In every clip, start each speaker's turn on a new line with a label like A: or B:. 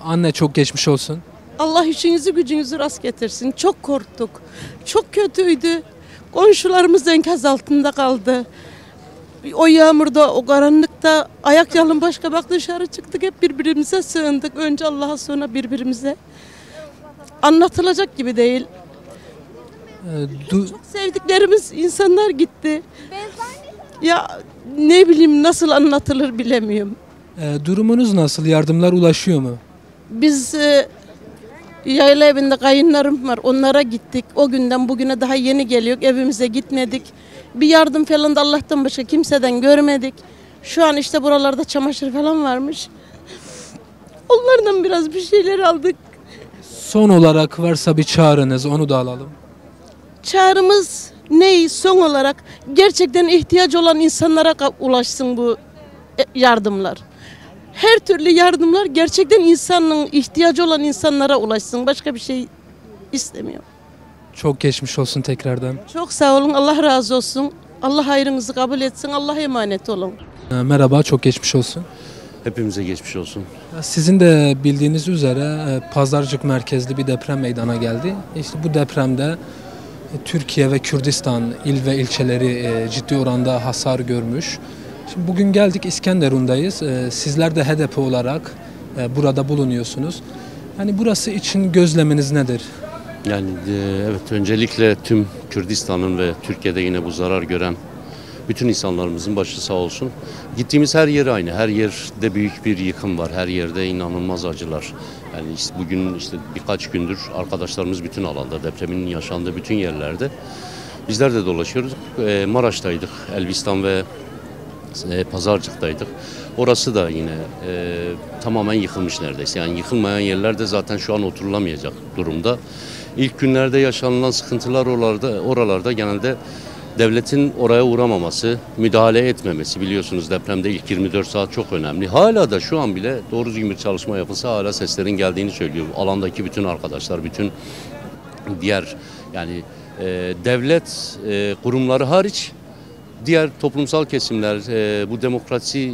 A: Anne çok geçmiş olsun.
B: Allah işinizi gücünüzü rast getirsin. Çok korktuk. Çok kötüydü. Komşularımız enkaz altında kaldı. O yağmurda, o karanlıkta ayak yalın başka bak dışarı çıktık. Hep birbirimize sığındık. Önce Allah'a sonra birbirimize. Anlatılacak gibi değil. Çok sevdiklerimiz insanlar gitti. Ya ne bileyim nasıl anlatılır bilemiyorum.
A: Durumunuz nasıl? Yardımlar ulaşıyor mu?
B: Biz yayla evinde kayınlarım var. Onlara gittik. O günden bugüne daha yeni geliyor. Evimize gitmedik. Bir yardım falan da Allah'tan başka kimseden görmedik. Şu an işte buralarda çamaşır falan varmış. Onlardan biraz bir şeyler aldık.
A: Son olarak varsa bir çağrınız, onu da alalım.
B: Çağrımız ne? Son olarak gerçekten ihtiyacı olan insanlara ulaşsın bu yardımlar. Her türlü yardımlar gerçekten insanın ihtiyacı olan insanlara ulaşsın. Başka bir şey istemiyorum.
A: Çok geçmiş olsun tekrardan.
B: Çok sağ olun. Allah razı olsun. Allah hayrınızı kabul etsin. Allah'a emanet olun.
A: Merhaba, çok geçmiş olsun.
C: Hepimize geçmiş olsun.
A: Sizin de bildiğiniz üzere Pazarcık merkezli bir deprem meydana geldi. İşte bu depremde Türkiye ve Kürdistan il ve ilçeleri ciddi oranda hasar görmüş. Şimdi bugün geldik, İskenderun'dayız. Sizler de HDP olarak burada bulunuyorsunuz. Yani burası için gözleminiz nedir?
C: Yani evet, öncelikle tüm Kürdistan'ın ve Türkiye'de yine bu zarar gören bütün insanlarımızın başı sağ olsun. Gittiğimiz her yer aynı. Her yerde büyük bir yıkım var. Her yerde inanılmaz acılar. Yani işte bugün birkaç gündür arkadaşlarımız bütün alanda, depremin yaşandığı bütün yerlerde. Bizler de dolaşıyoruz. Maraş'taydık, Elbistan ve Pazarcık'taydık. Orası da yine tamamen yıkılmış neredeyse. Yani yıkılmayan yerlerde zaten şu an oturulamayacak durumda. İlk günlerde yaşanılan sıkıntılar oralarda genelde devletin oraya uğramaması, müdahale etmemesi. Biliyorsunuz depremde ilk 24 saat çok önemli. Hala da şu an bile doğru düzgün bir çalışma yapılsa hala seslerin geldiğini söylüyor. Alandaki bütün arkadaşlar, bütün diğer yani devlet kurumları hariç diğer toplumsal kesimler, bu demokrasi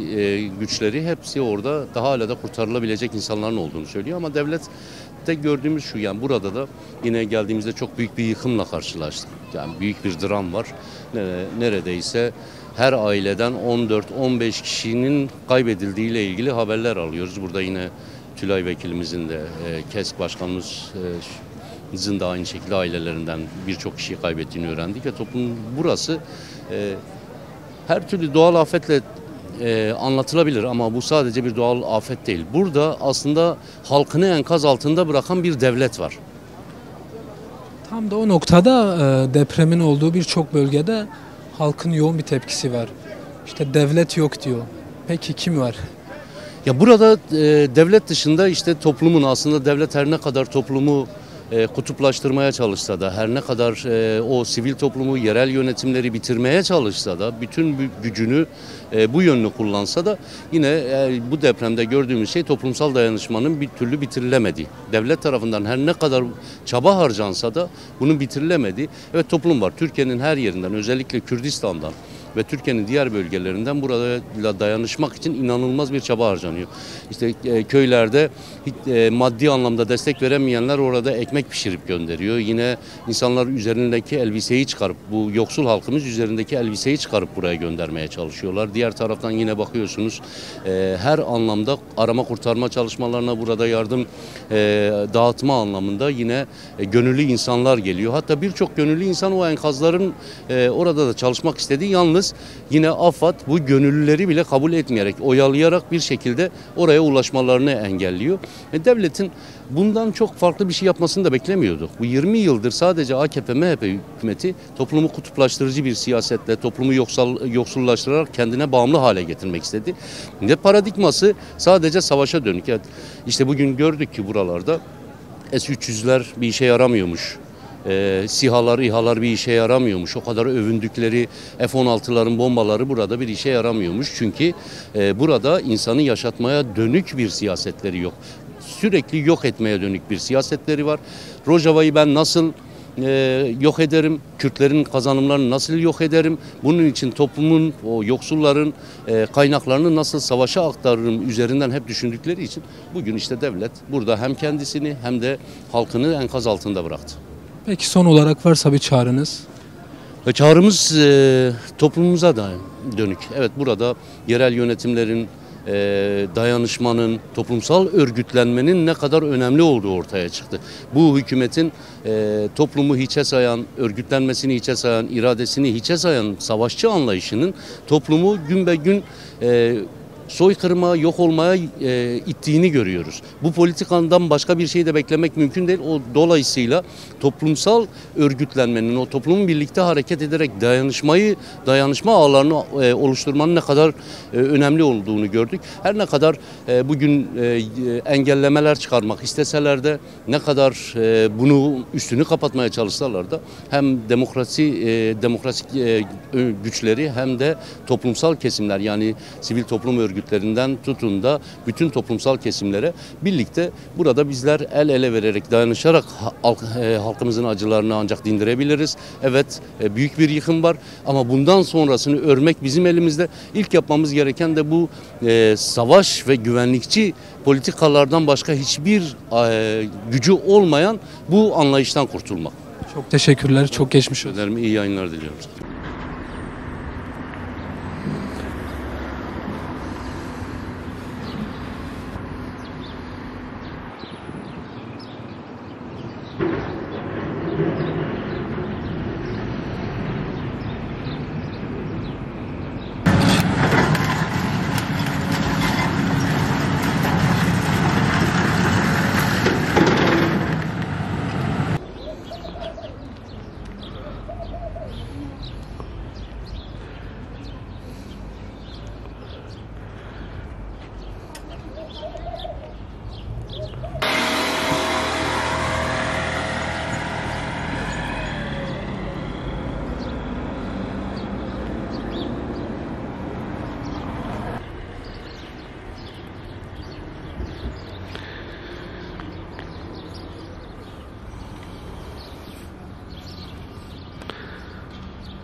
C: güçleri hepsi orada daha hala da kurtarılabilecek insanların olduğunu söylüyor. Ama devlette gördüğümüz şu, yani burada da yine geldiğimizde çok büyük bir yıkımla karşılaştık. Yani büyük bir dram var. Neredeyse her aileden 14-15 kişinin kaybedildiğiyle ilgili haberler alıyoruz. Burada yine Tülay Vekilimizin de KESK Başkanımızın da aynı şekilde ailelerinden birçok kişiyi kaybettiğini öğrendik ve toplum burası her türlü doğal afetle anlatılabilir ama bu sadece bir doğal afet değil. Burada aslında halkını enkaz altında bırakan bir devlet var.
A: Tam da o noktada depremin olduğu birçok bölgede halkın yoğun bir tepkisi var. İşte devlet yok diyor. Peki kim var?
C: Ya burada devlet dışında işte toplumun, aslında devlet her ne kadar toplumu kutuplaştırmaya çalışsa da, her ne kadar o sivil toplumu, yerel yönetimleri bitirmeye çalışsa da, bütün gücünü bu yönlü kullansa da yine bu depremde gördüğümüz şey toplumsal dayanışmanın bir türlü bitirilemediği. Devlet tarafından her ne kadar çaba harcansa da bunun bitirilemediği. Evet, toplum var. Türkiye'nin her yerinden, özellikle Kürdistan'dan ve Türkiye'nin diğer bölgelerinden burada dayanışmak için inanılmaz bir çaba harcanıyor. İşte köylerde maddi anlamda destek veremeyenler orada ekmek pişirip gönderiyor. Yine insanlar üzerindeki elbiseyi çıkarıp, bu yoksul halkımız üzerindeki elbiseyi çıkarıp buraya göndermeye çalışıyorlar. Diğer taraftan yine bakıyorsunuz her anlamda arama kurtarma çalışmalarına, burada yardım dağıtma anlamında yine gönüllü insanlar geliyor. Hatta birçok gönüllü insan o enkazların orada da çalışmak istediği, yalnız yine AFAD bu gönüllüleri bile kabul etmeyerek, oyalayarak bir şekilde oraya ulaşmalarını engelliyor. Devletin bundan çok farklı bir şey yapmasını da beklemiyorduk. Bu 20 yıldır sadece AKP-MHP hükümeti toplumu kutuplaştırıcı bir siyasetle, toplumu yoksullaştırarak kendine bağımlı hale getirmek istedi. Ne paradigması sadece savaşa dönük. Yani işte bugün gördük ki buralarda S-300'ler bir işe yaramıyormuş. SİHA'lar, İHA'lar bir işe yaramıyormuş. O kadar övündükleri F-16'ların bombaları burada bir işe yaramıyormuş. Çünkü burada insanı yaşatmaya dönük bir siyasetleri yok. Sürekli yok etmeye dönük bir siyasetleri var. Rojava'yı ben nasıl yok ederim, Kürtlerin kazanımlarını nasıl yok ederim, bunun için toplumun, o yoksulların kaynaklarını nasıl savaşa aktarırım üzerinden hep düşündükleri için bugün işte devlet burada hem kendisini hem de halkını enkaz altında bıraktı.
A: Peki son olarak varsa bir çağrınız?
C: Çağrımız toplumumuza da dönük. Evet, burada yerel yönetimlerin, dayanışmanın, toplumsal örgütlenmenin ne kadar önemli olduğu ortaya çıktı. Bu hükümetin toplumu hiçe sayan, örgütlenmesini hiçe sayan, iradesini hiçe sayan savaşçı anlayışının toplumu gün be gün soykırıma, yok olmaya ittiğini görüyoruz. Bu politikandan başka bir şey de beklemek mümkün değil. O dolayısıyla toplumsal örgütlenmenin, o toplumun birlikte hareket ederek dayanışma ağlarını oluşturmanın ne kadar önemli olduğunu gördük. Her ne kadar bugün engellemeler çıkarmak isteseler de, ne kadar bunu üstünü kapatmaya çalışsalar da hem demokrasi güçleri hem de toplumsal kesimler, yani sivil toplum örgütlerinden tutun da bütün toplumsal kesimlere birlikte burada bizler el ele vererek, dayanışarak halkımızın acılarını ancak dindirebiliriz. Evet, büyük bir yıkım var ama bundan sonrasını örmek bizim elimizde. İlk yapmamız gereken de bu savaş ve güvenlikçi politikalardan başka hiçbir gücü olmayan bu anlayıştan kurtulmak.
A: Çok teşekkürler, çok geçmiş olsun.
C: İyi yayınlar diliyorum.